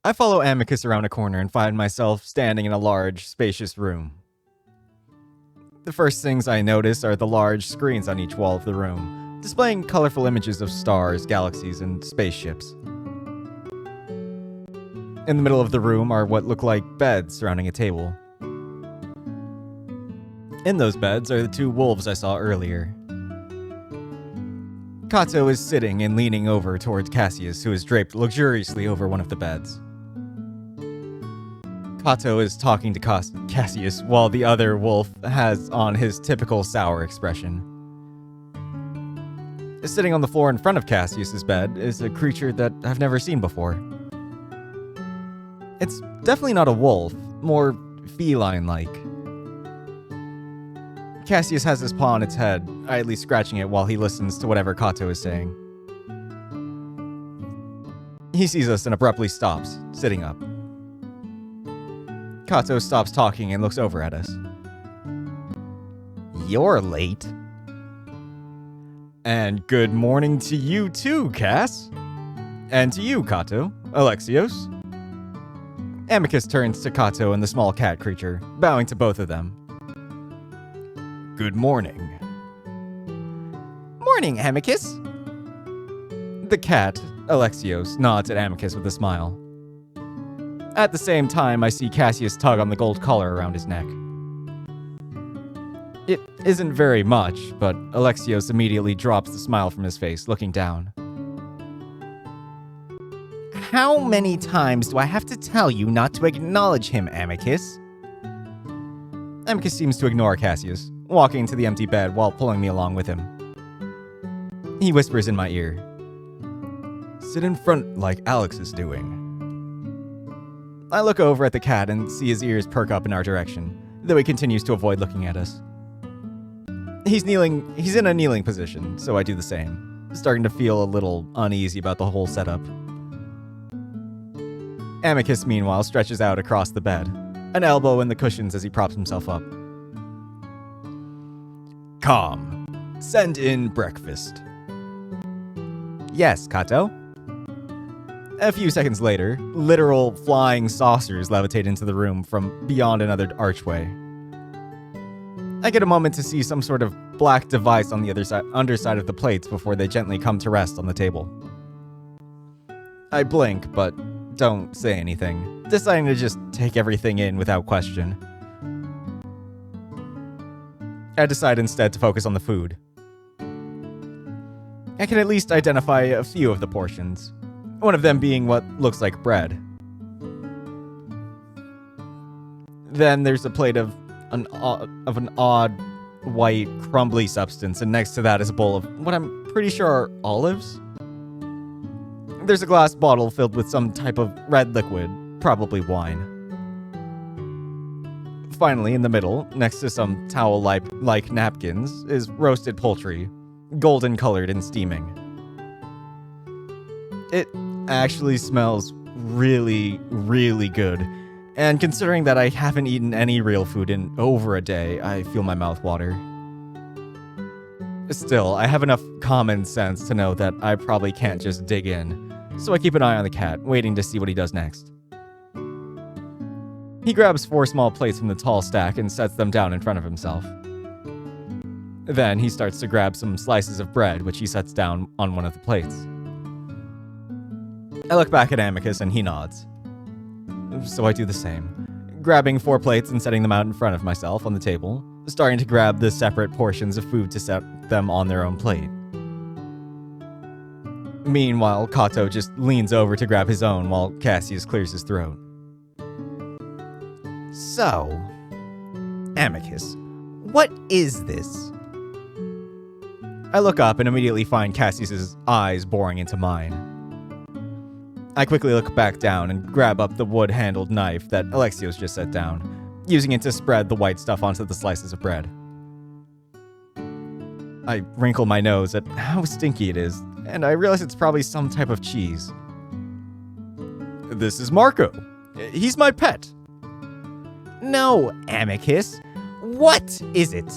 I follow Amicus around a corner and find myself standing in a large, spacious room. The first things I notice are the large screens on each wall of the room, displaying colorful images of stars, galaxies, and spaceships. In the middle of the room are what look like beds surrounding a table. In those beds are the two wolves I saw earlier. Kato is sitting and leaning over towards Cassius, who is draped luxuriously over one of the beds. Kato is talking to Cassius while the other wolf has on his typical sour expression. Sitting on the floor in front of Cassius's bed is a creature that I've never seen before. It's definitely not a wolf, more feline-like. Cassius has his paw on its head, idly scratching it while he listens to whatever Kato is saying. He sees us and abruptly stops, sitting up. Kato stops talking and looks over at us. You're late. And good morning to you too, Cass. And to you, Kato, Alexios. Amicus turns to Kato and the small cat creature, bowing to both of them. Good morning. Morning, Amicus. The cat, Alexios, nods at Amicus with a smile. At the same time, I see Cassius tug on the gold collar around his neck. It isn't very much, but Alexios immediately drops the smile from his face, looking down. How many times do I have to tell you not to acknowledge him, Amicus? Amicus seems to ignore Cassius, walking to the empty bed while pulling me along with him. He whispers in my ear. Sit in front like Alex is doing. I look over at the cat and see his ears perk up in our direction, though he continues to avoid looking at us. He's in a kneeling position, so I do the same, starting to feel a little uneasy about the whole setup. Amicus, meanwhile, stretches out across the bed, an elbow in the cushions as he props himself up. Calm. Send in breakfast. Yes, Kato. A few seconds later, literal flying saucers levitate into the room from beyond another archway. I get a moment to see some sort of black device on the underside of the plates before they gently come to rest on the table. I blink, but don't say anything, deciding to just take everything in without question. I decide instead to focus on the food. I can at least identify a few of the portions, one of them being what looks like bread. Then there's a plate of an odd, white, crumbly substance, and next to that is a bowl of what I'm pretty sure are olives. There's a glass bottle filled with some type of red liquid, probably wine. Finally, in the middle, next to some towel-like napkins, is roasted poultry, golden colored and steaming. It actually smells really, really good, and considering that I haven't eaten any real food in over a day, I feel my mouth water. Still, I have enough common sense to know that I probably can't just dig in, so I keep an eye on the cat, waiting to see what he does next. He grabs 4 small plates from the tall stack and sets them down in front of himself. Then he starts to grab some slices of bread, which he sets down on one of the plates. I look back at Amicus and he nods. So I do the same, grabbing 4 plates and setting them out in front of myself on the table, starting to grab the separate portions of food to set them on their own plate. Meanwhile, Kato just leans over to grab his own while Cassius clears his throat. So, Amicus, what is this? I look up and immediately find Cassius's eyes boring into mine. I quickly look back down and grab up the wood-handled knife that Alexios just set down, using it to spread the white stuff onto the slices of bread. I wrinkle my nose at how stinky it is, and I realize it's probably some type of cheese. This is Marco. He's my pet. No, Amicus. What is it?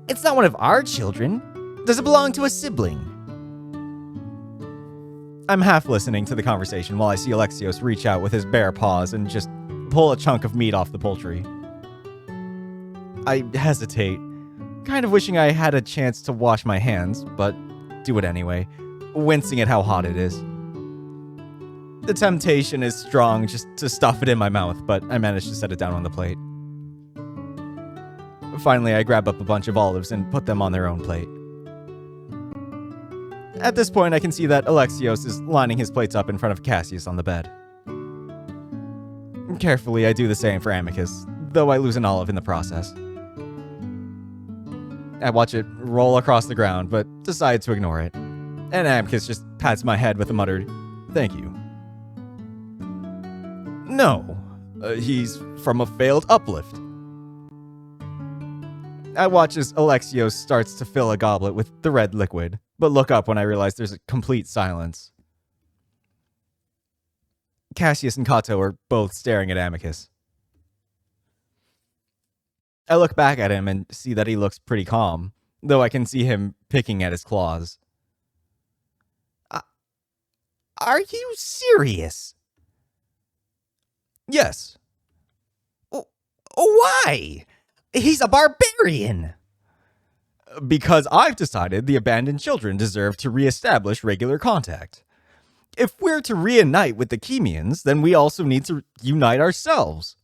It's not one of our children. Does it belong to a sibling? I'm half listening to the conversation while I see Alexios reach out with his bare paws and just pull a chunk of meat off the poultry. I hesitate, kind of wishing I had a chance to wash my hands, but do it anyway, wincing at how hot it is. The temptation is strong just to stuff it in my mouth, but I manage to set it down on the plate. Finally, I grab up a bunch of olives and put them on their own plate. At this point, I can see that Alexios is lining his plates up in front of Cassius on the bed. Carefully, I do the same for Amicus, though I lose an olive in the process. I watch it roll across the ground, but decide to ignore it. And Amicus just pats my head with a muttered, "Thank you." No, he's from a failed uplift. I watch as Alexios starts to fill a goblet with the red liquid, but look up when I realize there's a complete silence. Cassius and Kato are both staring at Amicus. I look back at him and see that he looks pretty calm, though I can see him picking at his claws. Are you serious? Yes. Why? He's a barbarian. Because I've decided the abandoned children deserve to reestablish regular contact. If we're to reunite with the Chemians, then we also need to unite ourselves.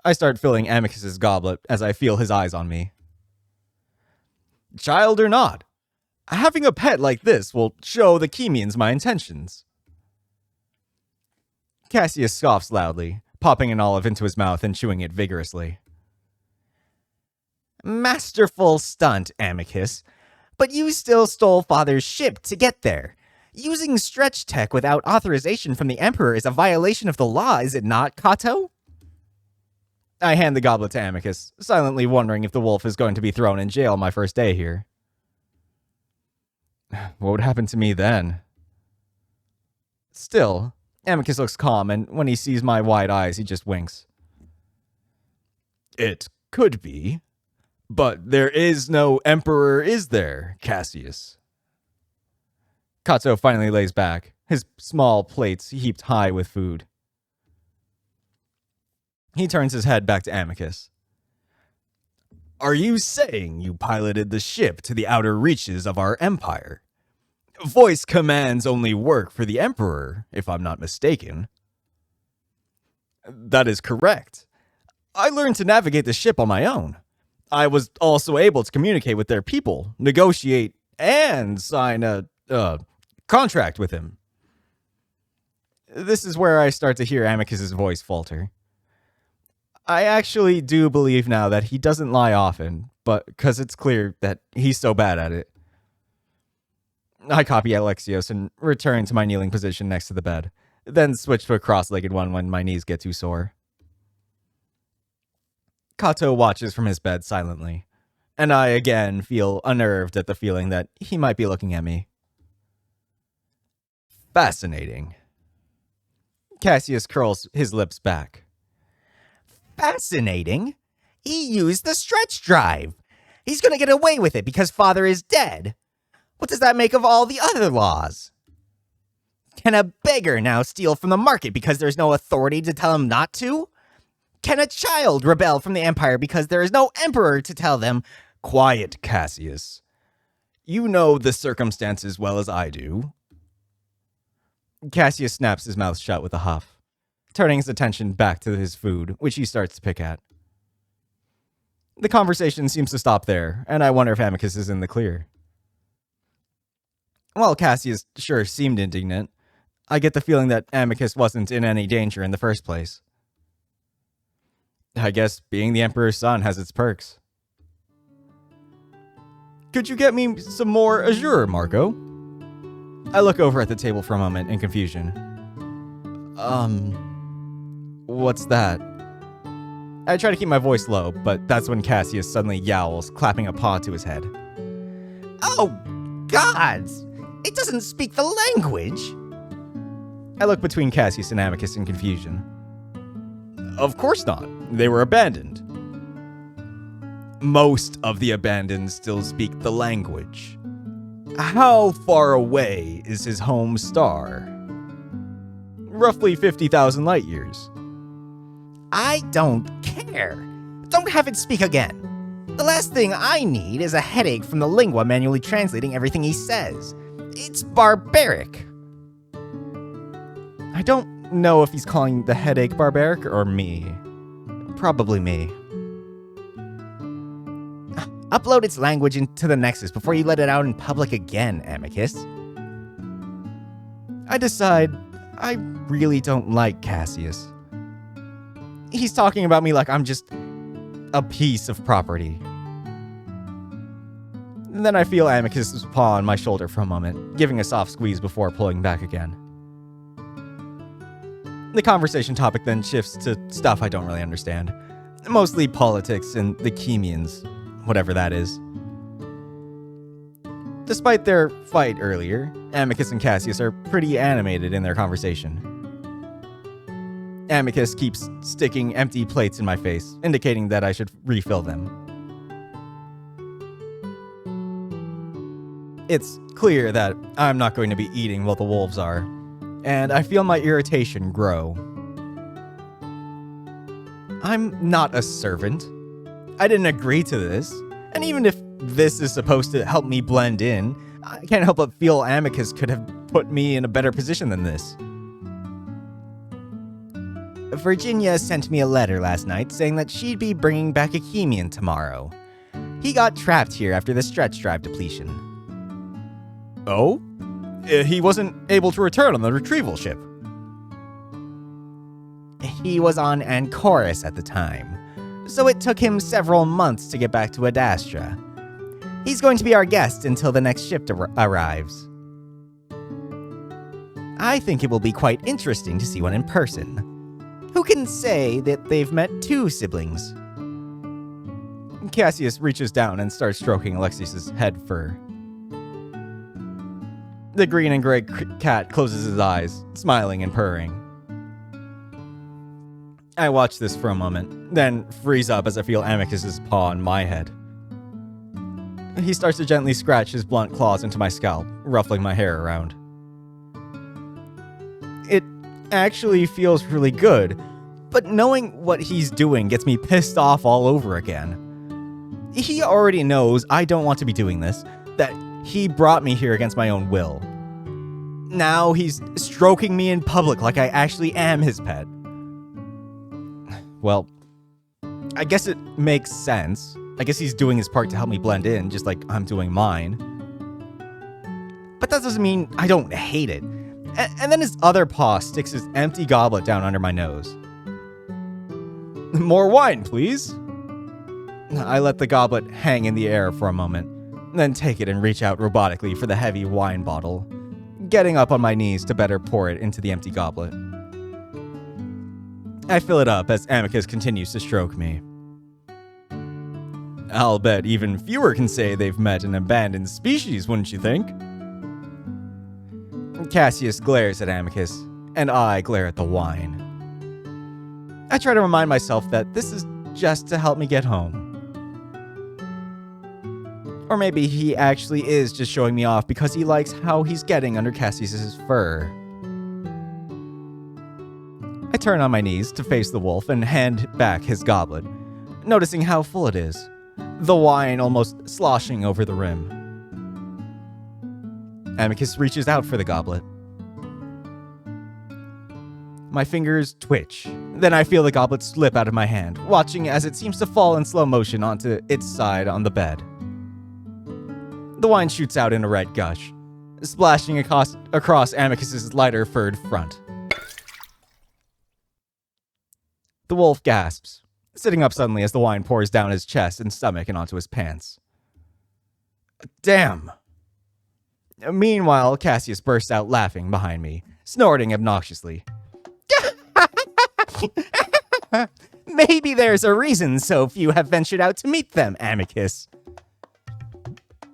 I start filling Amicus's goblet as I feel his eyes on me. Child or not, having a pet like this will show the Chemians my intentions. Cassius scoffs loudly, popping an olive into his mouth and chewing it vigorously. Masterful stunt, Amicus. But you still stole Father's ship to get there. Using stretch tech without authorization from the Emperor is a violation of the law, is it not, Kato? I hand the goblet to Amicus, silently wondering if the wolf is going to be thrown in jail my first day here. What would happen to me then? Still, Amicus looks calm, and when he sees my wide eyes, he just winks. It could be. But there is no emperor, is there, Cassius? Kato finally lays back, his small plates heaped high with food. He turns his head back to Amicus. Are you saying you piloted the ship to the outer reaches of our empire? Voice commands only work for the emperor, if I'm not mistaken. That is correct. I learned to navigate the ship on my own. I was also able to communicate with their people, negotiate, and sign a contract with him. This is where I start to hear Amicus's voice falter. I actually do believe now that he doesn't lie often, but because it's clear that he's so bad at it. I copy Alexios and return to my kneeling position next to the bed, then switch to a cross-legged one when my knees get too sore. Kato watches from his bed silently, and I again feel unnerved at the feeling that he might be looking at me. Fascinating. Cassius curls his lips back. Fascinating? He used the stretch drive. He's gonna get away with it because Father is dead. What does that make of all the other laws? Can a beggar now steal from the market because there's no authority to tell him not to? Can a child rebel from the Empire because there is no emperor to tell them, Quiet, Cassius. You know the circumstances as well as I do. Cassius snaps his mouth shut with a huff, turning his attention back to his food, which he starts to pick at. The conversation seems to stop there, and I wonder if Amicus is in the clear. While Cassius sure seemed indignant, I get the feeling that Amicus wasn't in any danger in the first place. I guess being the Emperor's son has its perks. Could you get me some more azure, Marco? I look over at the table for a moment in confusion. What's that? I try to keep my voice low, but that's when Cassius suddenly yowls, clapping a paw to his head. Oh, gods! It doesn't speak the language! I look between Cassius and Amicus in confusion. Of course not. They were abandoned. Most of the abandoned still speak the language. How far away is his home star? Roughly 50,000 light years. I don't care. Don't have it speak again. The last thing I need is a headache from the lingua manually translating everything he says. It's barbaric. I don't know if he's calling the headache barbaric or me. Probably me. Upload its language into the Nexus before you let it out in public again, Amicus. I decide I really don't like Cassius. He's talking about me like I'm just a piece of property. And then I feel Amicus's paw on my shoulder for a moment, giving a soft squeeze before pulling back again. The conversation topic then shifts to stuff I don't really understand. Mostly politics and the Chemians, whatever that is. Despite their fight earlier, Amicus and Cassius are pretty animated in their conversation. Amicus keeps sticking empty plates in my face, indicating that I should refill them. It's clear that I'm not going to be eating while the wolves are, and I feel my irritation grow. I'm not a servant. I didn't agree to this, and even if this is supposed to help me blend in, I can't help but feel Amicus could have put me in a better position than this. Virginia sent me a letter last night saying that she'd be bringing back a Chemian tomorrow. He got trapped here after the stretch drive depletion. Oh? He wasn't able to return on the retrieval ship. He was on Anchorus at the time, so it took him several months to get back to Adastra. He's going to be our guest until the next ship arrives. I think it will be quite interesting to see one in person. Who can say that they've met two siblings? Cassius reaches down and starts stroking Alexius's head fur. The green and gray cat closes his eyes, smiling and purring. I watch this for a moment, then freeze up as I feel Amicus's paw on my head. He starts to gently scratch his blunt claws into my scalp, ruffling my hair around. It actually feels really good, but knowing what he's doing gets me pissed off all over again. He already knows I don't want to be doing this, that he brought me here against my own will. Now he's stroking me in public like I actually am his pet. Well, I guess it makes sense. I guess he's doing his part to help me blend in, just like I'm doing mine. But that doesn't mean I don't hate it. And then his other paw sticks his empty goblet down under my nose. More wine, please. I let the goblet hang in the air for a moment, then take it and reach out robotically for the heavy wine bottle, getting up on my knees to better pour it into the empty goblet. I fill it up as Amicus continues to stroke me. I'll bet even fewer can say they've met an abandoned species, wouldn't you think? Cassius glares at Amicus, and I glare at the wine. I try to remind myself that this is just to help me get home. Or maybe he actually is just showing me off because he likes how he's getting under Cassius's fur. I turn on my knees to face the wolf and hand back his goblet, noticing how full it is, the wine almost sloshing over the rim. Amicus reaches out for the goblet. My fingers twitch. Then I feel the goblet slip out of my hand, watching as it seems to fall in slow motion onto its side on the bed. The wine shoots out in a red gush, splashing across Amicus's lighter furred front. The wolf gasps, sitting up suddenly as the wine pours down his chest and stomach and onto his pants. Damn! Meanwhile, Cassius bursts out laughing behind me, snorting obnoxiously. Maybe there's a reason so few have ventured out to meet them, Amicus.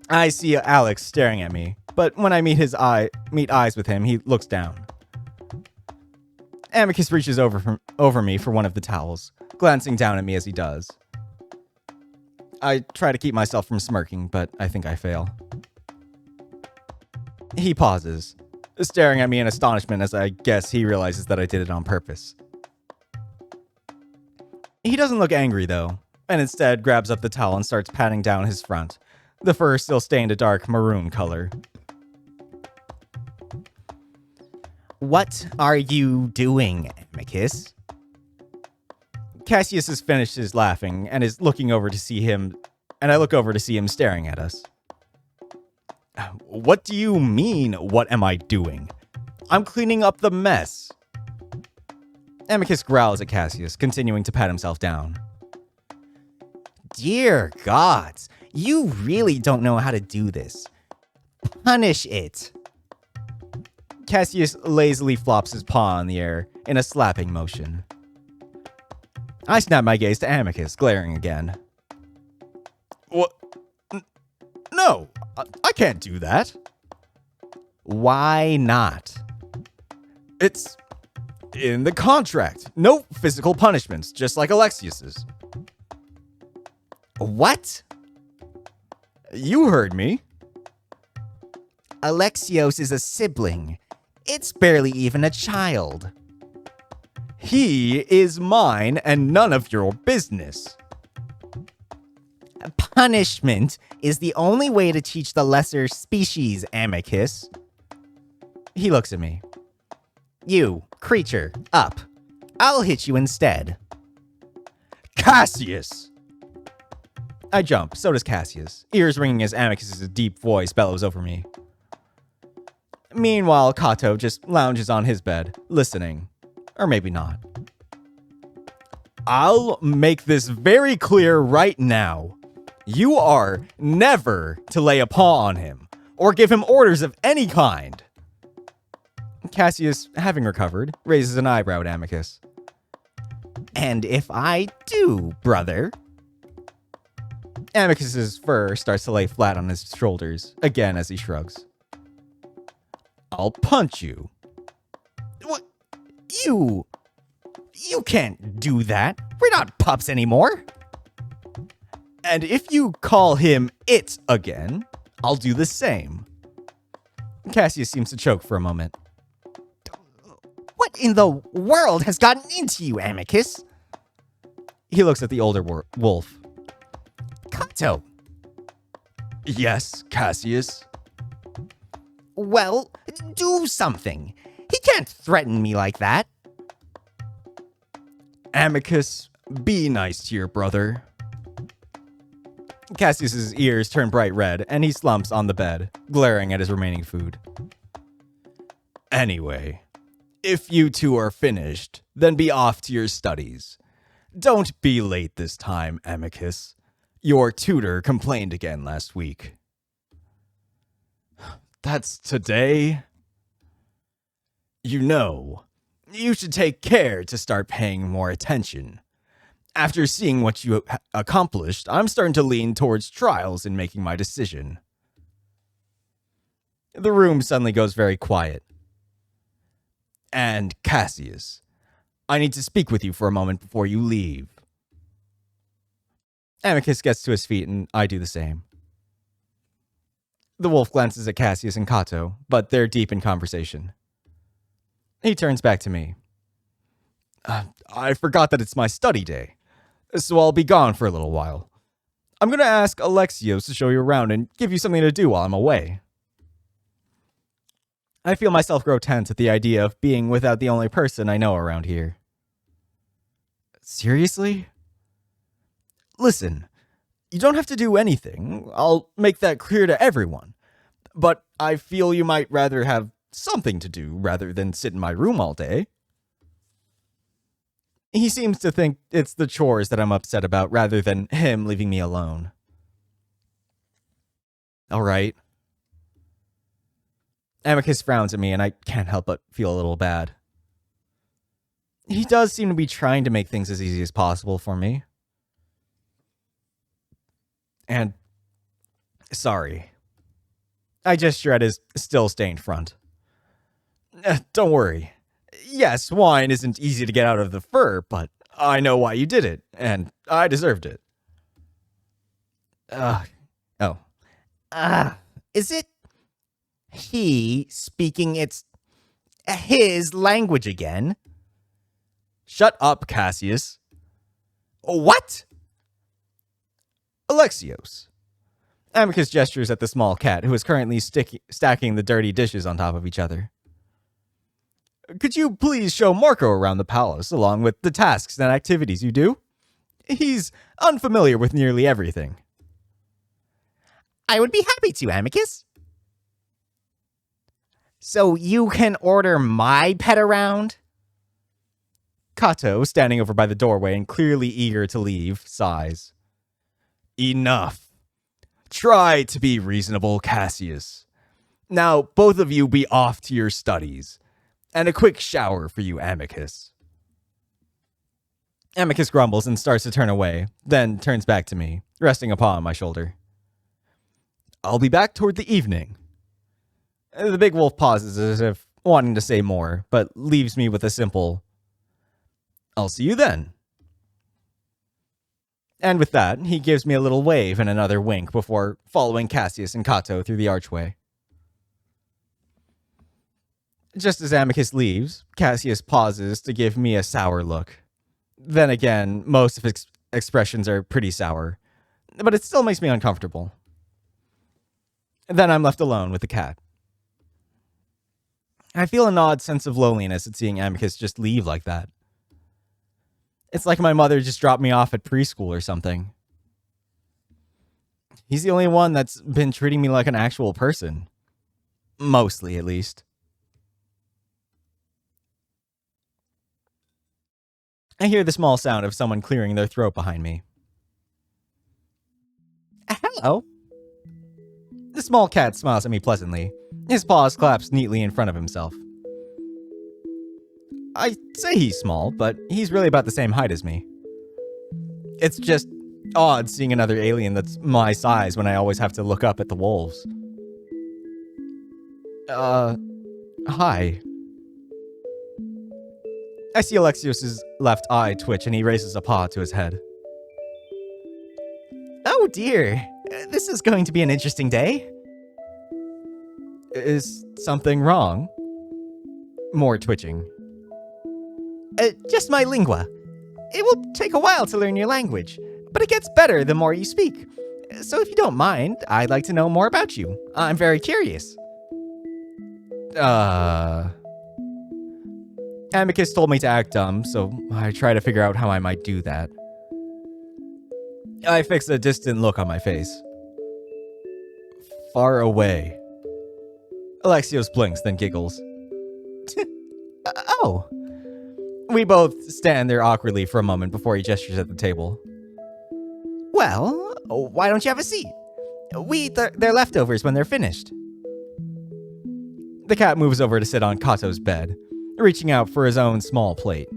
I see Alex staring at me, but when I meet eyes with him, he looks down. Amicus reaches over me for one of the towels, glancing down at me as he does. I try to keep myself from smirking, but I think I fail. He pauses, staring at me in astonishment as I guess he realizes that I did it on purpose. He doesn't look angry, though, and instead grabs up the towel and starts patting down his front, the fur still stained a dark maroon color. What are you doing, Amicus? Cassius has finished his laughing and is looking over to see him, and I look over to see him staring at us. What do you mean, what am I doing? I'm cleaning up the mess. Amicus growls at Cassius, continuing to pat himself down. Dear gods, you really don't know how to do this. Punish it. Cassius lazily flops his paw in the air in a slapping motion. I snap my gaze to Amicus, glaring again. What? No, I can't do that. Why not? It's in the contract. No physical punishments, just like Alexius's. What? You heard me. Alexios is a sibling. It's barely even a child. He is mine and none of your business. Punishment is the only way to teach the lesser species, Amicus. He looks at me. You, creature, up. I'll hit you instead. Cassius! I jump, so does Cassius, ears ringing as Amicus' deep voice bellows over me. Meanwhile, Kato just lounges on his bed, listening. Or maybe not. I'll make this very clear right now. You are never to lay a paw on him, or give him orders of any kind. Cassius, having recovered, raises an eyebrow at Amicus. And if I do, brother? Amicus's fur starts to lay flat on his shoulders, again as he shrugs. I'll punch you. What? You can't do that. We're not pups anymore. And if you call him it again, I'll do the same. Cassius seems to choke for a moment. What in the world has gotten into you, Amicus? He looks at the older wolf. Kato. Yes, Cassius. Well, do something. He can't threaten me like that. Amicus, be nice to your brother. Cassius's ears turn bright red, and he slumps on the bed, glaring at his remaining food. Anyway, if you two are finished, then be off to your studies. Don't be late this time, Amicus. Your tutor complained again last week. That's today? You know, you should take care to start paying more attention. After seeing what you accomplished, I'm starting to lean towards trials in making my decision. The room suddenly goes very quiet. And Cassius, I need to speak with you for a moment before you leave. Amicus gets to his feet and I do the same. The wolf glances at Cassius and Kato, but they're deep in conversation. He turns back to me. I forgot that it's my study day, so I'll be gone for a little while. I'm going to ask Alexios to show you around and give you something to do while I'm away. I feel myself grow tense at the idea of being without the only person I know around here. Seriously? Listen, you don't have to do anything. I'll make that clear to everyone. But I feel you might rather have something to do rather than sit in my room all day. He seems to think it's the chores that I'm upset about rather than him leaving me alone. All right. Amicus frowns at me and I can't help but feel a little bad. He does seem to be trying to make things as easy as possible for me. And sorry. I gesture at his still stained front. Don't worry. Yes, wine isn't easy to get out of the fur, but I know why you did it, and I deserved it. Is it He speaking his language again? Shut up, Cassius. What? Alexios. Amicus gestures at the small cat, who is currently stacking the dirty dishes on top of each other. Could you please show Marco around the palace, along with the tasks and activities you do? He's unfamiliar with nearly everything. I would be happy to, Amicus. So you can order my pet around? Kato, standing over by the doorway and clearly eager to leave, sighs. Enough. Try to be reasonable, Cassius. Now, both of you be off to your studies. And a quick shower for you, Amicus. Amicus grumbles and starts to turn away, then turns back to me, resting a paw on my shoulder. I'll be back toward the evening. The big wolf pauses as if wanting to say more, but leaves me with a simple, I'll see you then. And with that, he gives me a little wave and another wink before following Cassius and Kato through the archway. Just as Amicus leaves, Cassius pauses to give me a sour look. Then again, most of his expressions are pretty sour, but it still makes me uncomfortable. Then I'm left alone with the cat. I feel an odd sense of loneliness at seeing Amicus just leave like that. It's like my mother just dropped me off at preschool or something. He's the only one that's been treating me like an actual person. Mostly, at least. I hear the small sound of someone clearing their throat behind me. Hello. The small cat smiles at me pleasantly. His paws claps neatly in front of himself. I say he's small, but he's really about the same height as me. It's just odd seeing another alien that's my size when I always have to look up at the wolves. Hi. I see Alexios' left eye twitch and he raises a paw to his head. Oh dear, this is going to be an interesting day. Is something wrong? More twitching. Just my lingua. It will take a while to learn your language, but it gets better the more you speak. So if you don't mind, I'd like to know more about you. I'm very curious. Amicus told me to act dumb, so I try to figure out how I might do that. I fix a distant look on my face. Far away. Alexios blinks, then giggles. Oh. We both stand there awkwardly for a moment before he gestures at the table. Well, why don't you have a seat? We eat their leftovers when they're finished. The cat moves over to sit on Kato's bed, reaching out for his own small plate.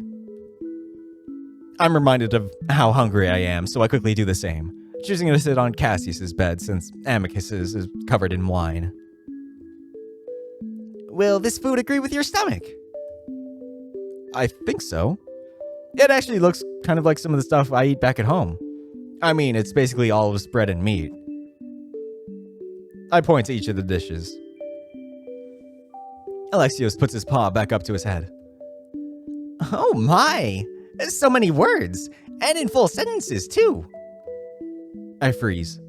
I'm reminded of how hungry I am, so I quickly do the same, choosing to sit on Cassius's bed since Amicus's is covered in wine. Will this food agree with your stomach? I think so. It actually looks kind of like some of the stuff I eat back at home. I mean, it's basically olives, bread, and meat. I point to each of the dishes. Alexios puts his paw back up to his head. Oh my! So many words! And in full sentences, too! I freeze.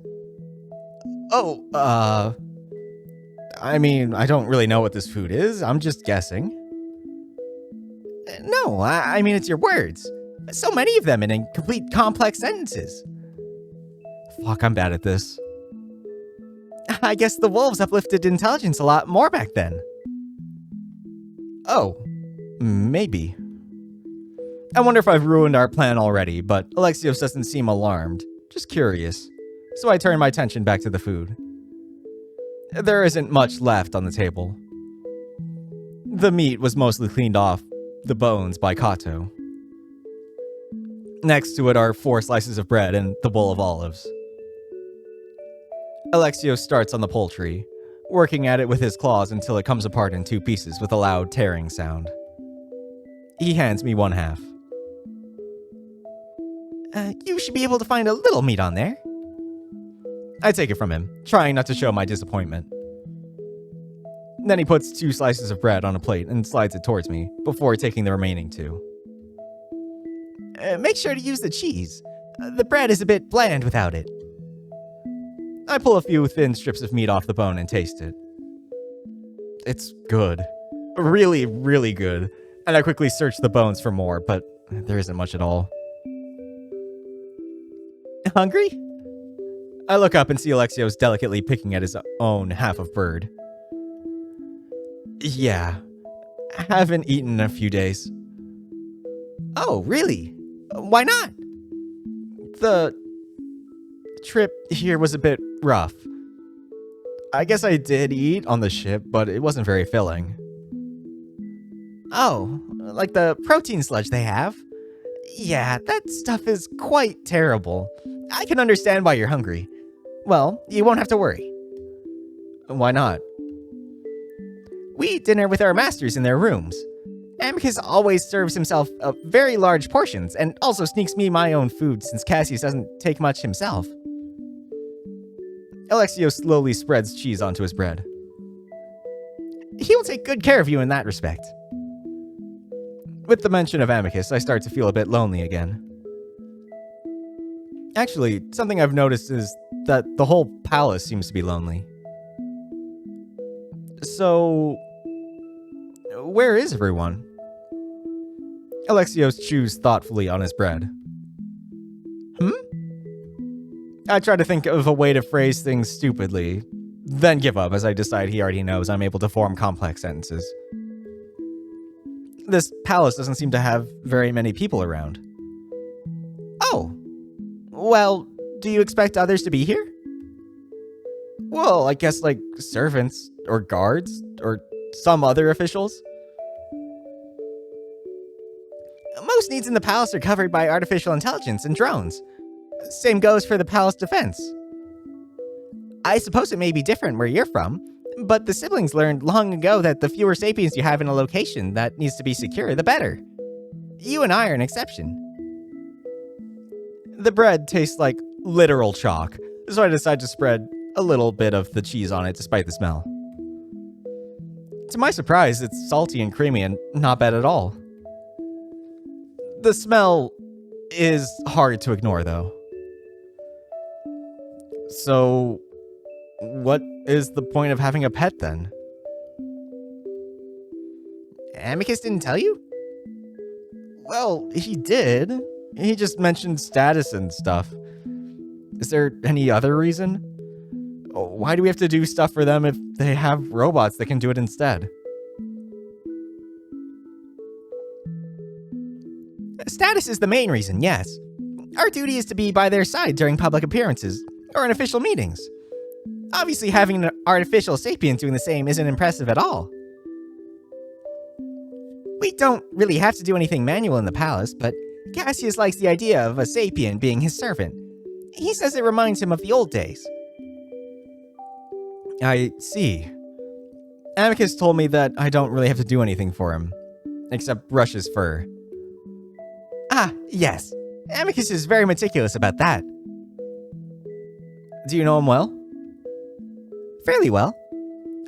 I mean, I don't really know what this food is. I'm just guessing. No, I mean, it's your words. So many of them in complete complex sentences. Fuck, I'm bad at this. I guess the wolves uplifted intelligence a lot more back then. Oh, maybe. I wonder if I've ruined our plan already, but Alexios doesn't seem alarmed, just curious. So I turn my attention back to the food. There isn't much left on the table. The meat was mostly cleaned off the bones by Kato. Next to it are 4 slices of bread and the bowl of olives. Alexios starts on the poultry, working at it with his claws until it comes apart in 2 pieces with a loud tearing sound. He hands me 1 half. You should be able to find a little meat on there. I take it from him, trying not to show my disappointment. Then he puts 2 slices of bread on a plate and slides it towards me, before taking the remaining 2. Make sure to use the cheese. The bread is a bit bland without it. I pull a few thin strips of meat off the bone and taste it. It's good. Really, really good. And I quickly search the bones for more, but there isn't much at all. Hungry? I look up and see Alexios delicately picking at his own half of bird. Yeah. Haven't eaten in a few days. Oh, really? Why not? The trip here was a bit rough. I guess I did eat on the ship, but it wasn't very filling. Oh, like the protein sludge they have? Yeah, that stuff is quite terrible. I can understand why you're hungry. Well, you won't have to worry. Why not? We eat dinner with our masters in their rooms. Amicus always serves himself very large portions, and also sneaks me my own food since Cassius doesn't take much himself. Alexios slowly spreads cheese onto his bread. He will take good care of you in that respect. With the mention of Amicus, I start to feel a bit lonely again. Actually, something I've noticed is that the whole palace seems to be lonely. So, where is everyone? Alexios chews thoughtfully on his bread. I try to think of a way to phrase things stupidly, then give up as I decide he already knows I'm able to form complex sentences. This palace doesn't seem to have very many people around. Oh, well, do you expect others to be here? Well, I guess like servants, or guards, or some other officials. Most needs in the palace are covered by artificial intelligence and drones. Same goes for the palace defense. I suppose it may be different where you're from, but the siblings learned long ago that the fewer sapiens you have in a location that needs to be secure, the better. You and I are an exception. The bread tastes like literal chalk, so I decide to spread a little bit of the cheese on it despite the smell. To my surprise, it's salty and creamy and not bad at all. The smell is hard to ignore, though. So, what is the point of having a pet, then? Amicus didn't tell you? Well, he did. He just mentioned status and stuff. Is there any other reason? Why do we have to do stuff for them if they have robots that can do it instead? Status is the main reason, yes. Our duty is to be by their side during public appearances, or in official meetings. Obviously, having an artificial sapient doing the same isn't impressive at all. We don't really have to do anything manual in the palace, but Cassius likes the idea of a sapient being his servant. He says it reminds him of the old days. I see. Amicus told me that I don't really have to do anything for him, except brush his fur. Ah, yes. Amicus is very meticulous about that. Do you know him well? Fairly well.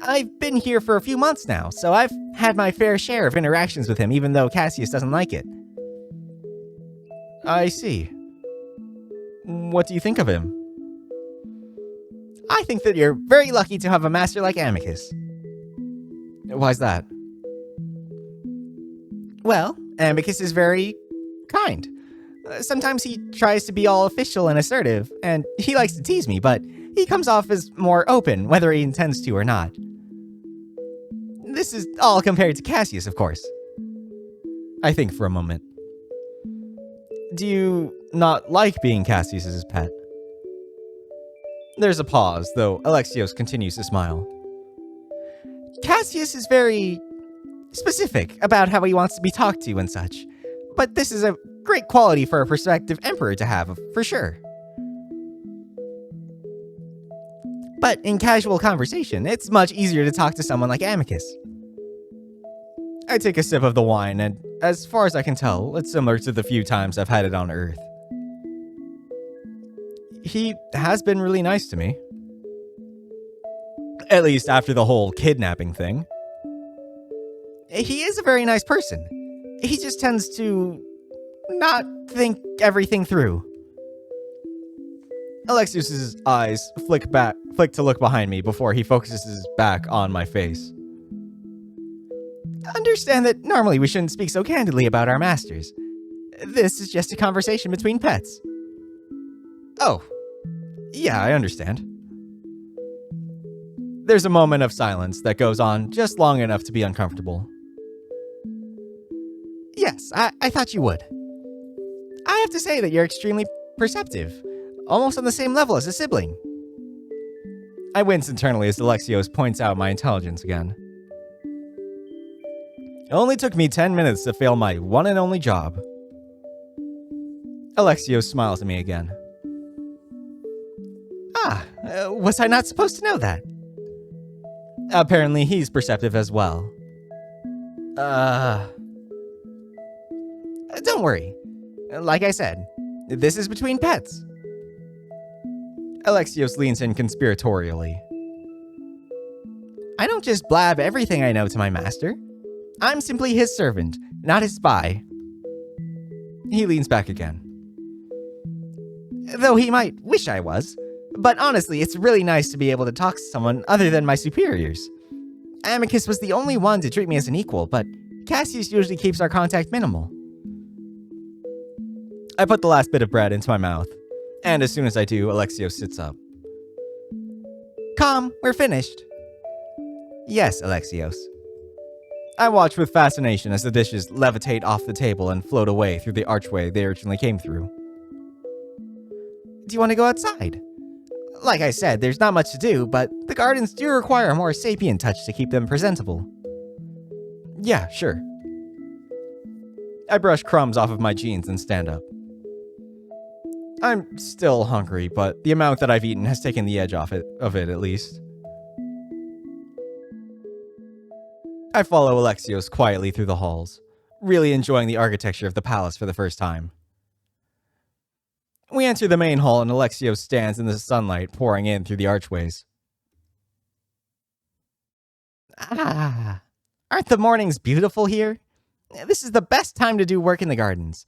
I've been here for a few months now, so I've had my fair share of interactions with him, even though Cassius doesn't like it. I see. What do you think of him? I think that you're very lucky to have a master like Amicus. Why's that? Well, Amicus is very kind. Sometimes he tries to be all official and assertive, and he likes to tease me, but he comes off as more open, whether he intends to or not. This is all compared to Cassius, of course. I think for a moment. Do you not like being Cassius's pet? There's a pause, though Alexios continues to smile. Cassius is very specific about how he wants to be talked to and such, but this is a great quality for a prospective emperor to have, for sure. But in casual conversation, it's much easier to talk to someone like Amicus. I take a sip of the wine, and as far as I can tell, it's similar to the few times I've had it on Earth. He has been really nice to me. At least after the whole kidnapping thing. He is a very nice person. He just tends to not think everything through. Alexios's eyes flick to look behind me before he focuses back on my face. Understand that normally we shouldn't speak so candidly about our masters. This is just a conversation between pets. Oh, yeah, I understand. There's a moment of silence that goes on just long enough to be uncomfortable. Yes, I thought you would. I have to say that you're extremely perceptive, almost on the same level as a sibling. I wince internally as Alexios points out my intelligence again. It only took me 10 minutes to fail my one and only job. Alexios smiles at me again. Was I not supposed to know that? Apparently he's perceptive as well. Don't worry. Like I said, this is between pets. Alexios leans in conspiratorially. I don't just blab everything I know to my master. I'm simply his servant, not his spy. He leans back again. Though he might wish I was. But honestly, it's really nice to be able to talk to someone other than my superiors. Amicus was the only one to treat me as an equal, but Cassius usually keeps our contact minimal. I put the last bit of bread into my mouth, and as soon as I do, Alexios sits up. Come, we're finished. Yes, Alexios. I watch with fascination as the dishes levitate off the table and float away through the archway they originally came through. Do you want to go outside? Like I said, there's not much to do, but the gardens do require a more sapient touch to keep them presentable. Yeah, sure. I brush crumbs off of my jeans and stand up. I'm still hungry, but the amount that I've eaten has taken the edge off of it at least. I follow Alexios quietly through the halls, really enjoying the architecture of the palace for the first time. We enter the main hall and Alexios stands in the sunlight pouring in through the archways. Aren't the mornings beautiful here? This is the best time to do work in the gardens.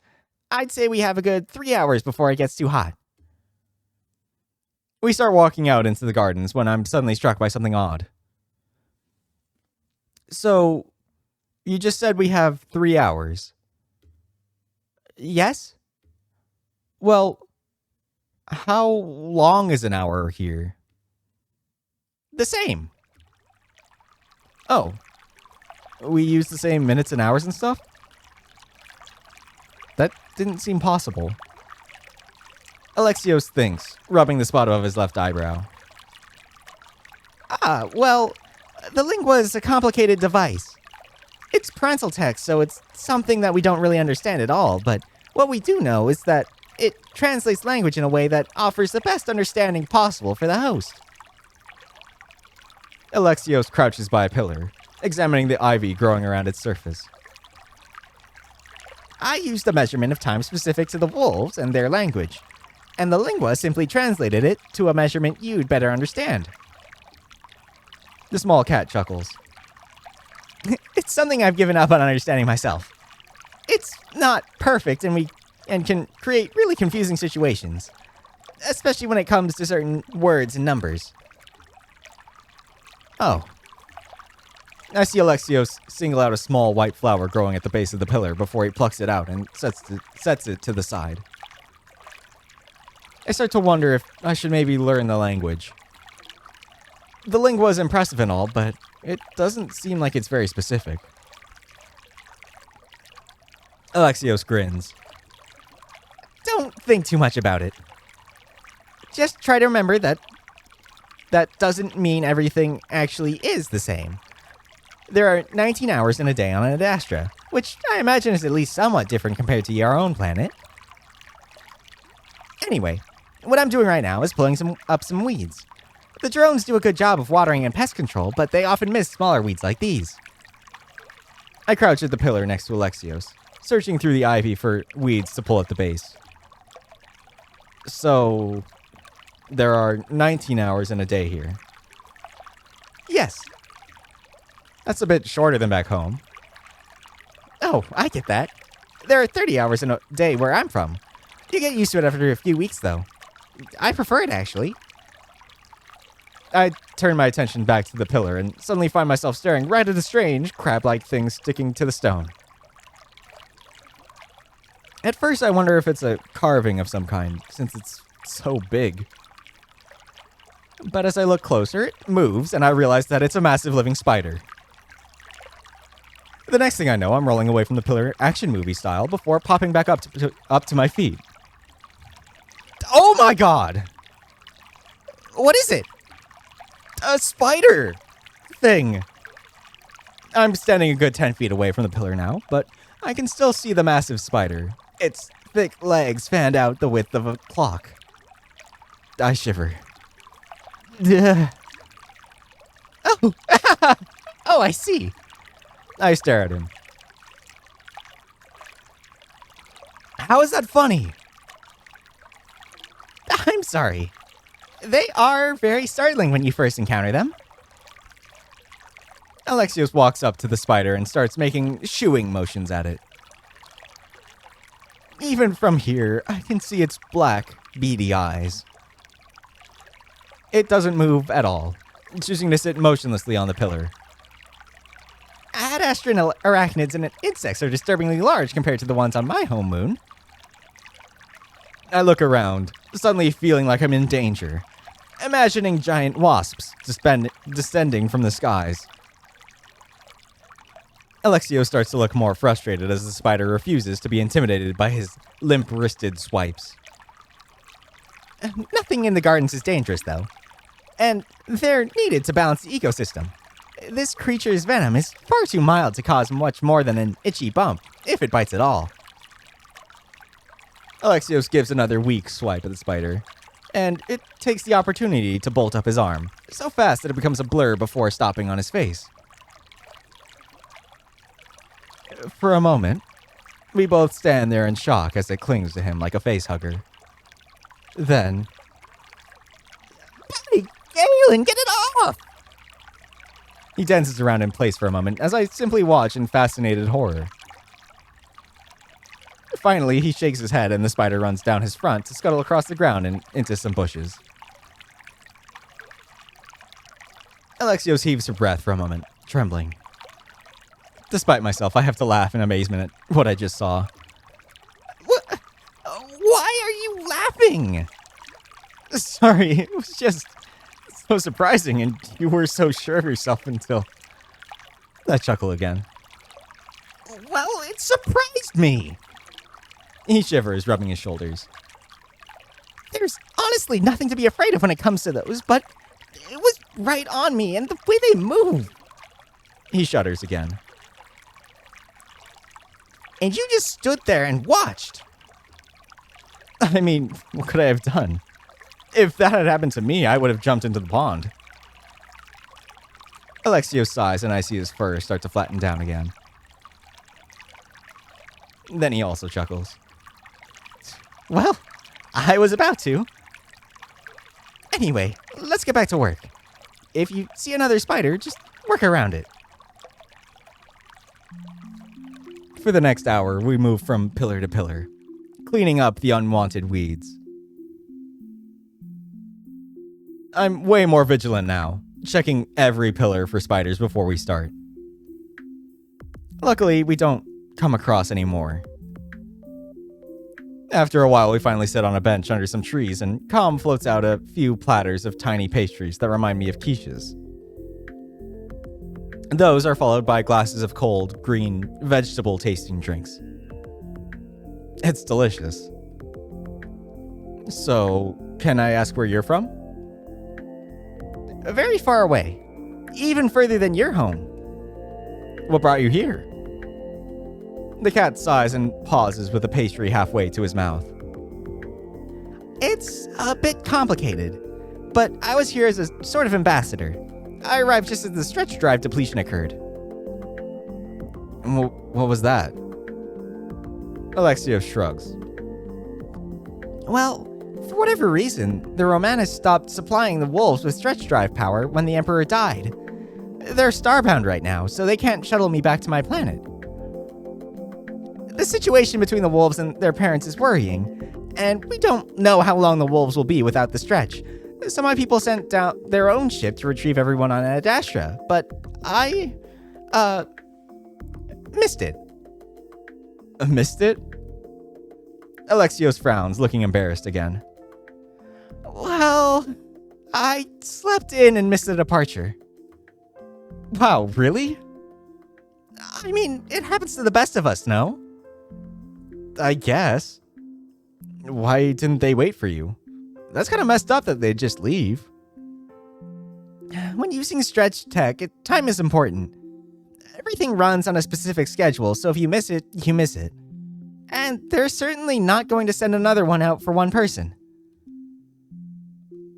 I'd say we have a good 3 hours before it gets too hot. We start walking out into the gardens when I'm suddenly struck by something odd. So, you just said we have 3 hours. Yes? Well, how long is an hour here? The same. Oh. We use the same minutes and hours and stuff? That didn't seem possible. Alexios thinks, rubbing the spot above his left eyebrow. Well, the lingua is a complicated device. It's parental text, so it's something that we don't really understand at all, but what we do know is that it translates language in a way that offers the best understanding possible for the host. Alexios crouches by a pillar, examining the ivy growing around its surface. I used a measurement of time specific to the wolves and their language, and the lingua simply translated it to a measurement you'd better understand. The small cat chuckles. It's something I've given up on understanding myself. It's not perfect and can create really confusing situations, especially when it comes to certain words and numbers. Oh. I see Alexios single out a small white flower growing at the base of the pillar before he plucks it out and sets it to the side. I start to wonder if I should maybe learn the language. The lingua is impressive and all, but it doesn't seem like it's very specific. Alexios grins. Don't think too much about it. Just try to remember that doesn't mean everything actually is the same. There are 19 hours in a day on Adastra, which I imagine is at least somewhat different compared to your own planet. Anyway, what I'm doing right now is pulling up some weeds. The drones do a good job of watering and pest control, but they often miss smaller weeds like these. I crouch at the pillar next to Alexios, searching through the ivy for weeds to pull at the base. So, there are 19 hours in a day here. Yes. That's a bit shorter than back home. Oh, I get that. There are 30 hours in a day where I'm from. You get used to it after a few weeks, though. I prefer it, actually. I turn my attention back to the pillar and suddenly find myself staring right at a strange, crab-like thing sticking to the stone. At first, I wonder if it's a carving of some kind, since it's so big. But as I look closer, it moves, and I realize that it's a massive living spider. The next thing I know, I'm rolling away from the pillar action movie style before popping back up to my feet. Oh my god! What is it? A spider thing. I'm standing a good 10 feet away from the pillar now, but I can still see the massive spider. Its thick legs fanned out the width of a clock. I shiver. Oh, oh, I see. I stare at him. How is that funny? I'm sorry. They are very startling when you first encounter them. Alexios walks up to the spider and starts making shooing motions at it. Even from here, I can see its black, beady eyes. It doesn't move at all, choosing to sit motionlessly on the pillar. Adastra arachnids and insects are disturbingly large compared to the ones on my home moon. I look around, suddenly feeling like I'm in danger, imagining giant wasps descending from the skies. Alexio starts to look more frustrated as the spider refuses to be intimidated by his limp-wristed swipes. Nothing in the gardens is dangerous, though, and they're needed to balance the ecosystem. This creature's venom is far too mild to cause much more than an itchy bump, if it bites at all. Alexios gives another weak swipe at the spider, and it takes the opportunity to bolt up his arm, so fast that it becomes a blur before stopping on his face. For a moment, we both stand there in shock as it clings to him like a facehugger. Then... Buddy, Galen, get it off! He dances around in place for a moment as I simply watch in fascinated horror. Finally, he shakes his head and the spider runs down his front to scuttle across the ground and into some bushes. Alexios heaves a breath for a moment, trembling. Despite myself, I have to laugh in amazement at what I just saw. What? Why are you laughing? Sorry, it was just so surprising and you were so sure of yourself until... I chuckle again. Well, it surprised me. He shivers, rubbing his shoulders. There's honestly nothing to be afraid of when it comes to those, but it was right on me and the way they move. He shudders again. And you just stood there and watched. I mean, what could I have done? If that had happened to me, I would have jumped into the pond. Alexio sighs and I see his fur start to flatten down again. Then he also chuckles. Well, I was about to. Anyway, let's get back to work. If you see another spider, just work around it. For the next hour, we move from pillar to pillar, cleaning up the unwanted weeds. I'm way more vigilant now, checking every pillar for spiders before we start. Luckily, we don't come across any more. After a while, we finally sit on a bench under some trees, and Calm floats out a few platters of tiny pastries that remind me of quiches. Those are followed by glasses of cold, green, vegetable-tasting drinks. It's delicious. So, can I ask where you're from? Very far away. Even further than your home. What brought you here? The cat sighs and pauses with the pastry halfway to his mouth. It's a bit complicated, but I was here as a sort of ambassador. I arrived just as the stretch drive depletion occurred. What was that? Alexio shrugs. Well, for whatever reason, the Romanus stopped supplying the wolves with stretch drive power when the Emperor died. They're starbound right now, so they can't shuttle me back to my planet. The situation between the wolves and their parents is worrying, and we don't know how long the wolves will be without the stretch. So my people sent out their own ship to retrieve everyone on Adastra, but I, missed it. Missed it? Alexios frowns, looking embarrassed again. Well, I slept in and missed the departure. Wow, really? I mean, it happens to the best of us, no? I guess. Why didn't they wait for you? That's kind of messed up that they'd just leave. When using stretch tech, time is important. Everything runs on a specific schedule, so if you miss it, you miss it. And they're certainly not going to send another one out for one person.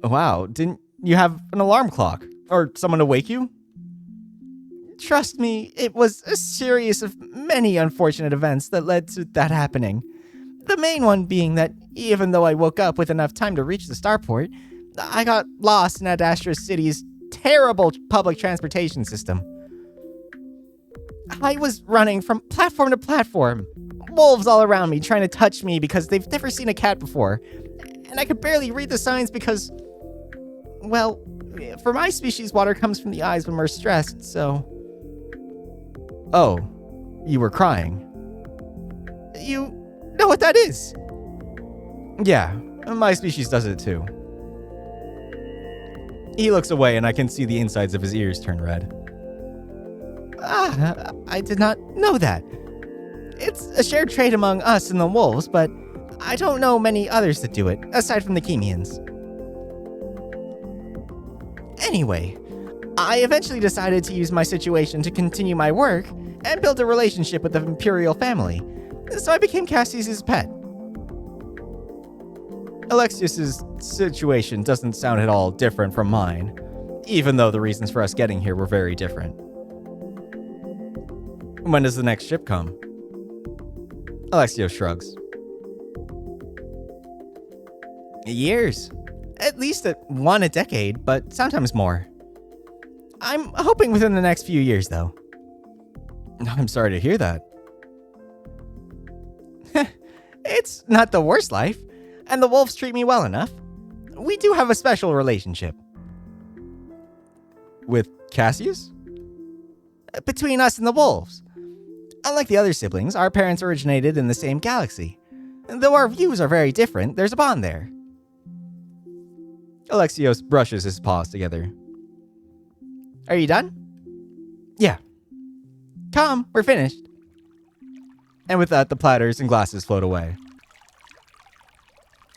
Wow, didn't you have an alarm clock? Or someone to wake you? Trust me, it was a series of many unfortunate events that led to that happening. The main one being that even though I woke up with enough time to reach the starport, I got lost in Adastra City's terrible public transportation system. I was running from platform to platform, wolves all around me trying to touch me because they've never seen a cat before, and I could barely read the signs because, well, for my species, water comes from the eyes when we're stressed, so... Oh, you were crying. You know what that is? Yeah, my species does it too. He looks away and I can see the insides of his ears turn red. I did not know that. It's a shared trait among us and the wolves, but I don't know many others that do it, aside from the Chemians. Anyway, I eventually decided to use my situation to continue my work and build a relationship with the Imperial family, so I became Cassius's pet. Alexius's situation doesn't sound at all different from mine, even though the reasons for us getting here were very different. When does the next ship come? Alexios shrugs. Years. At least one a decade, but sometimes more. I'm hoping within the next few years, though. I'm sorry to hear that. It's not the worst life, and the wolves treat me well enough. We do have a special relationship. With Cassius? Between us and the wolves. Unlike the other siblings, our parents originated in the same galaxy. Though our views are very different, there's a bond there. Alexios brushes his paws together. Are you done? Yeah. Come, we're finished. And with that, the platters and glasses float away.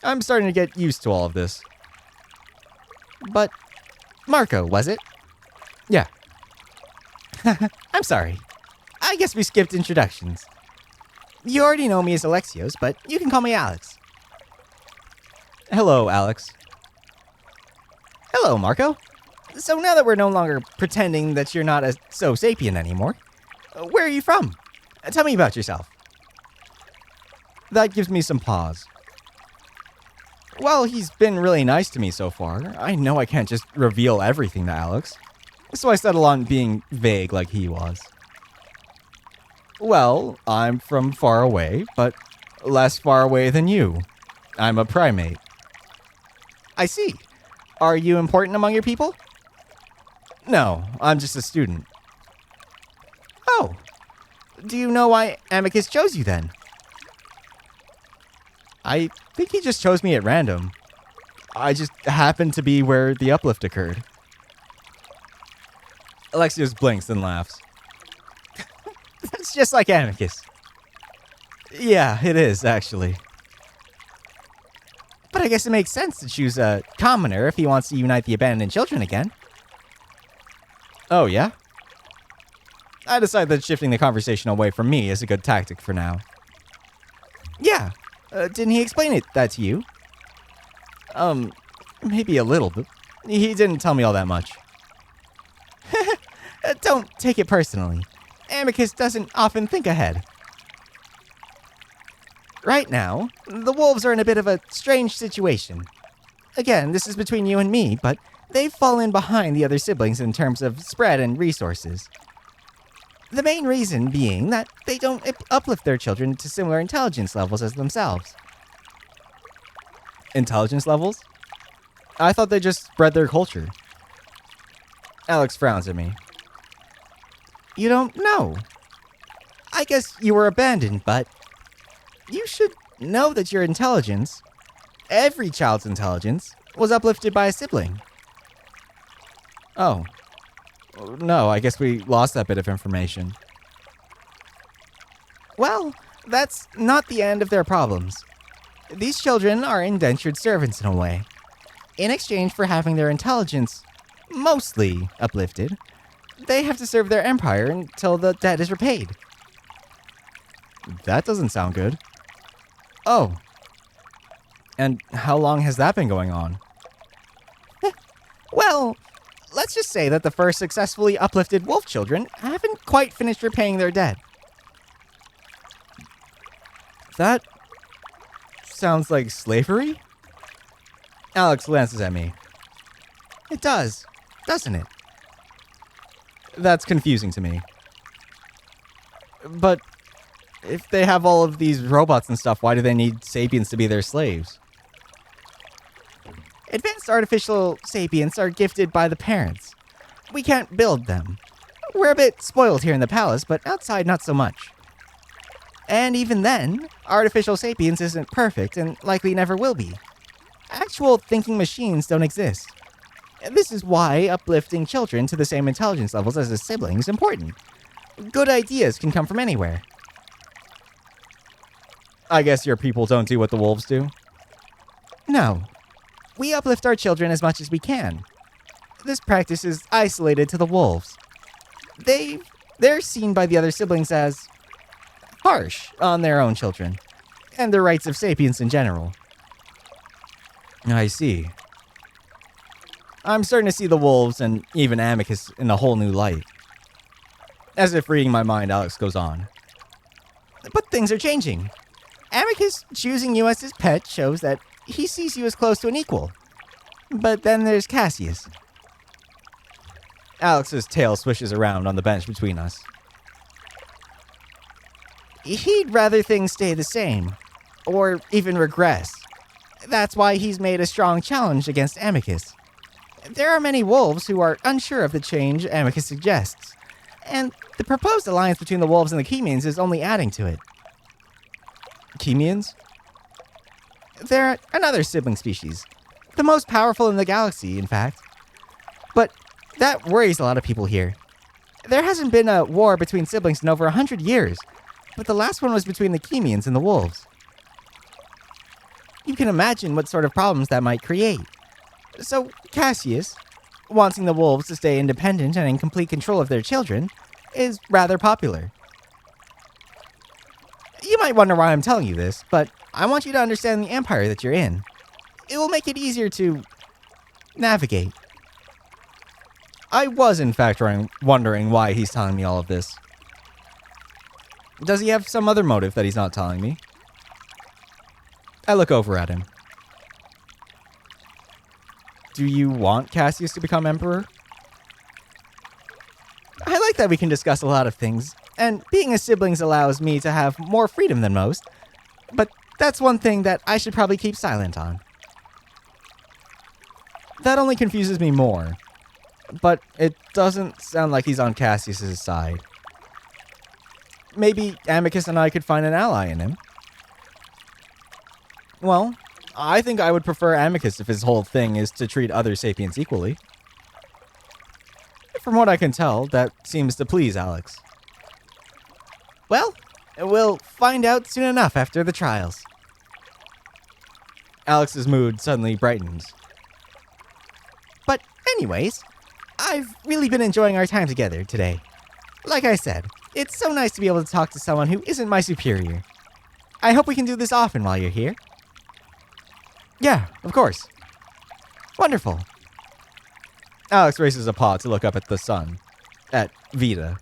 I'm starting to get used to all of this. But Marco, was it? Yeah. I'm sorry. I guess we skipped introductions. You already know me as Alexios, but you can call me Alex. Hello, Alex. Hello, Marco. So now that we're no longer pretending that you're not a so-sapien anymore, where are you from? Tell me about yourself. That gives me some pause. Well, he's been really nice to me so far. I know I can't just reveal everything to Alex, so I settle on being vague like he was. Well, I'm from far away, but less far away than you. I'm a primate. I see. Are you important among your people? No, I'm just a student. Oh. Do you know why Amicus chose you then? I think he just chose me at random. I just happened to be where the uplift occurred. Alexios blinks and laughs. That's just like Amicus. Yeah, it is, actually. But I guess it makes sense to choose a commoner if he wants to unite the abandoned children again. Oh, yeah? I decided that shifting the conversation away from me is a good tactic for now. Yeah. Didn't he explain that to you? Maybe a little, but he didn't tell me all that much. Don't take it personally. Amicus doesn't often think ahead. Right now, the wolves are in a bit of a strange situation. Again, this is between you and me, but they've fallen behind the other siblings in terms of spread and resources. The main reason being that they don't uplift their children to similar intelligence levels as themselves. Intelligence levels? I thought they just spread their culture. Alex frowns at me. You don't know. I guess you were abandoned, but you should know that your intelligence, every child's intelligence, was uplifted by a sibling. Oh. No, I guess we lost that bit of information. Well, that's not the end of their problems. These children are indentured servants in a way. In exchange for having their intelligence mostly uplifted, they have to serve their empire until the debt is repaid. That doesn't sound good. Oh. And how long has that been going on? Well, let's just say that the first successfully uplifted wolf children haven't quite finished repaying their debt. That sounds like slavery? Alex glances at me. It does, doesn't it? That's confusing to me. But if they have all of these robots and stuff, why do they need sapiens to be their slaves? Advanced artificial sapiens are gifted by the parents. We can't build them. We're a bit spoiled here in the palace, but outside not so much. And even then, artificial sapiens isn't perfect and likely never will be. Actual thinking machines don't exist. This is why uplifting children to the same intelligence levels as a sibling is important. Good ideas can come from anywhere. I guess your people don't do what the wolves do? No. We uplift our children as much as we can. This practice is isolated to the wolves. They're seen by the other siblings as harsh on their own children, and the rights of sapiens in general. I see. I'm starting to see the wolves and even Amicus in a whole new light. As if reading my mind, Alex goes on. But things are changing. Amicus choosing you as his pet shows that he sees you as close to an equal. But then there's Cassius. Alex's tail swishes around on the bench between us. He'd rather things stay the same, or even regress. That's why he's made a strong challenge against Amicus. There are many wolves who are unsure of the change Amicus suggests, and the proposed alliance between the wolves and the Chemians is only adding to it. Chemians? They're another sibling species. The most powerful in the galaxy, in fact. But that worries a lot of people here. There hasn't been a war between siblings in over 100 years, but the last one was between the Chemians and the wolves. You can imagine what sort of problems that might create. So Cassius, wanting the wolves to stay independent and in complete control of their children, is rather popular. You might wonder why I'm telling you this, but I want you to understand the empire that you're in. It will make it easier to navigate. I was, in fact, wondering why he's telling me all of this. Does he have some other motive that he's not telling me? I look over at him. Do you want Cassius to become emperor? I like that we can discuss a lot of things, and being a siblings allows me to have more freedom than most, but that's one thing that I should probably keep silent on. That only confuses me more, but it doesn't sound like he's on Cassius's side. Maybe Amicus and I could find an ally in him. Well, I think I would prefer Amicus if his whole thing is to treat other sapiens equally. From what I can tell, that seems to please Alex. Well, we'll find out soon enough after the trials. Alex's mood suddenly brightens. But anyways, I've really been enjoying our time together today. Like I said, it's so nice to be able to talk to someone who isn't my superior. I hope we can do this often while you're here. Yeah, of course. Wonderful. Alex raises a paw to look up at the sun. At Vita.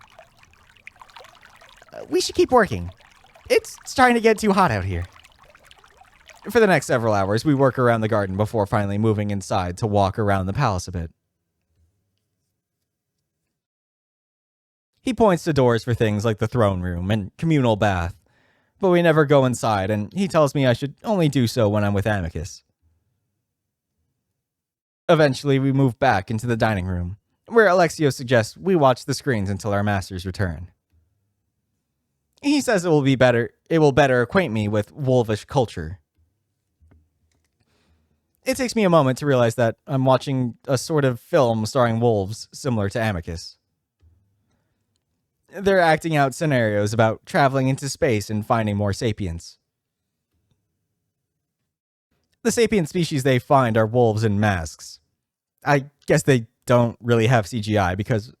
We should keep working. It's starting to get too hot out here. For the next several hours, we work around the garden before finally moving inside to walk around the palace a bit. He points to doors for things like the throne room and communal bath, but we never go inside, and he tells me I should only do so when I'm with Amicus. Eventually, we move back into the dining room, where Alexio suggests we watch the screens until our masters return. He says it will better acquaint me with wolvish culture. It takes me a moment to realize that I'm watching a sort of film starring wolves similar to Amicus. They're acting out scenarios about traveling into space and finding more sapients. The sapient species they find are wolves in masks. I guess they don't really have CGI because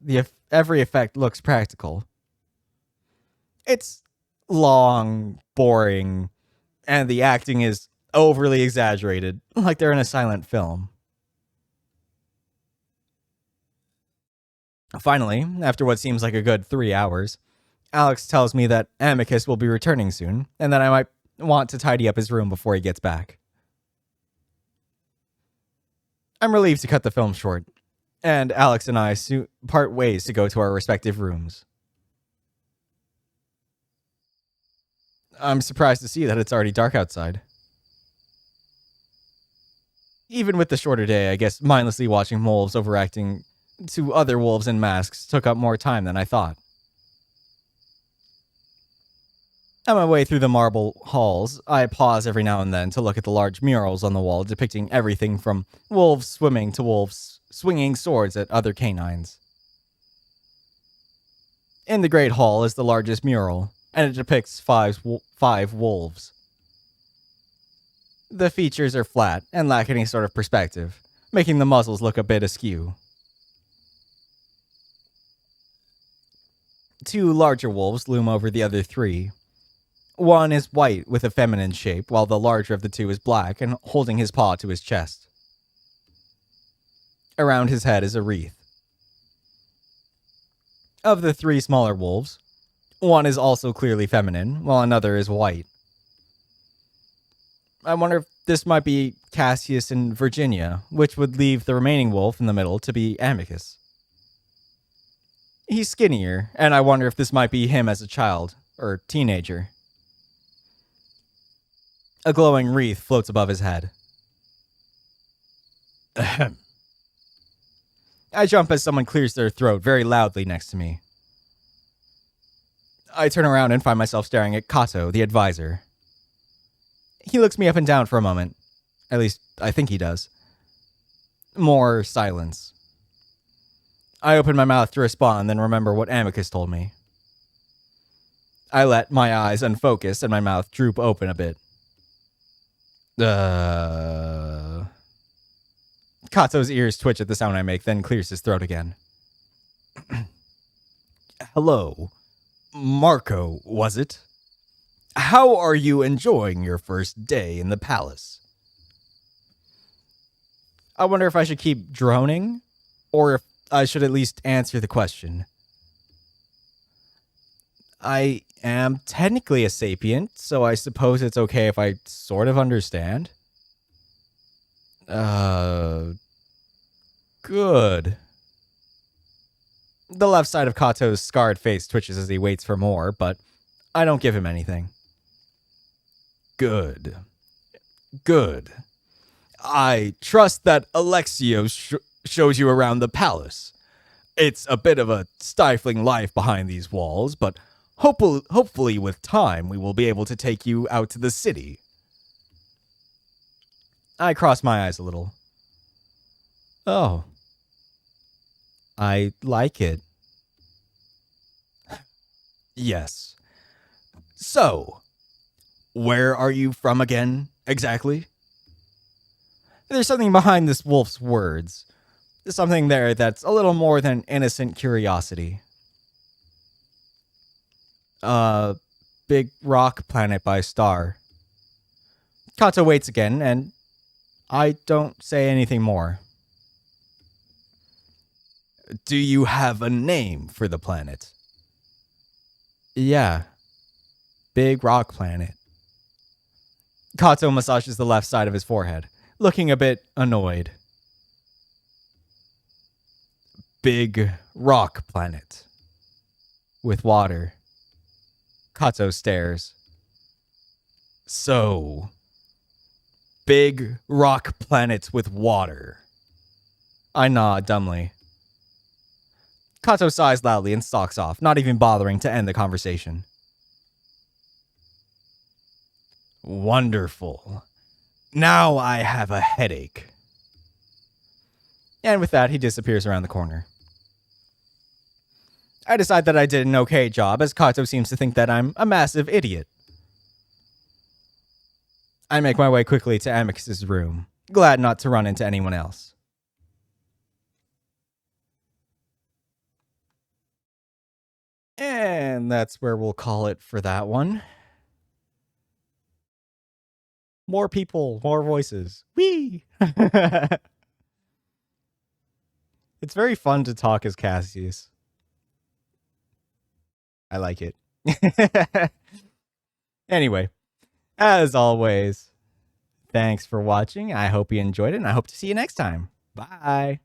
every effect looks practical. It's long, boring, and the acting is overly exaggerated, like they're in a silent film. Finally, after what seems like a good 3 hours, Alex tells me that Amicus will be returning soon, and that I might want to tidy up his room before he gets back. I'm relieved to cut the film short, and Alex and I part ways to go to our respective rooms. I'm surprised to see that it's already dark outside. Even with the shorter day, I guess mindlessly watching wolves overacting to other wolves in masks took up more time than I thought. On my way through the marble halls, I pause every now and then to look at the large murals on the wall depicting everything from wolves swimming to wolves swinging swords at other canines. In the Great Hall is the largest mural, and it depicts five wolves. The features are flat and lack any sort of perspective, making the muzzles look a bit askew. 2 larger wolves loom over the other 3. One is white with a feminine shape, while the larger of the 2 is black and holding his paw to his chest. Around his head is a wreath. Of the 3 smaller wolves, one is also clearly feminine, while another is white. I wonder if this might be Cassius and Virginia, which would leave the remaining wolf in the middle to be Amicus. He's skinnier, and I wonder if this might be him as a child, or teenager. A glowing wreath floats above his head. Ahem. I jump as someone clears their throat very loudly next to me. I turn around and find myself staring at Kato, the advisor. He looks me up and down for a moment. At least, I think he does. More silence. I open my mouth to respond, then remember what Amicus told me. I let my eyes unfocus and my mouth droop open a bit. Kato's ears twitch at the sound I make, then clears his throat again. Hello. Marco, was it? How are you enjoying your first day in the palace? I wonder if I should keep droning, or if I should at least answer the question. I am technically a sapient, so I suppose it's okay if I sort of understand. Good. The left side of Kato's scarred face twitches as he waits for more, but I don't give him anything. Good. Good. I trust that Alexio shows you around the palace. It's a bit of a stifling life behind these walls, but hopefully with time we will be able to take you out to the city. I cross my eyes a little. Oh. I like it. Yes. So, where are you from again, exactly? There's something behind this wolf's words. There's something there that's a little more than innocent curiosity. Big rock planet by star. Kato waits again, and I don't say anything more. Do you have a name for the planet? Yeah. Big rock planet. Kato massages the left side of his forehead, looking a bit annoyed. Big rock planet. with water. Kato stares. So, big rock planets with water. I nod dumbly. Kato sighs loudly and stalks off, not even bothering to end the conversation. Wonderful. Now I have a headache. And with that, he disappears around the corner. I decide that I did an okay job, as Kato seems to think that I'm a massive idiot. I make my way quickly to Amicus's room, glad not to run into anyone else. And that's where we'll call it for that one. More people, more voices. Whee! It's very fun to talk as Cassius. I like it. Anyway, as always, thanks for watching. I hope you enjoyed it, and I hope to see you next time. Bye.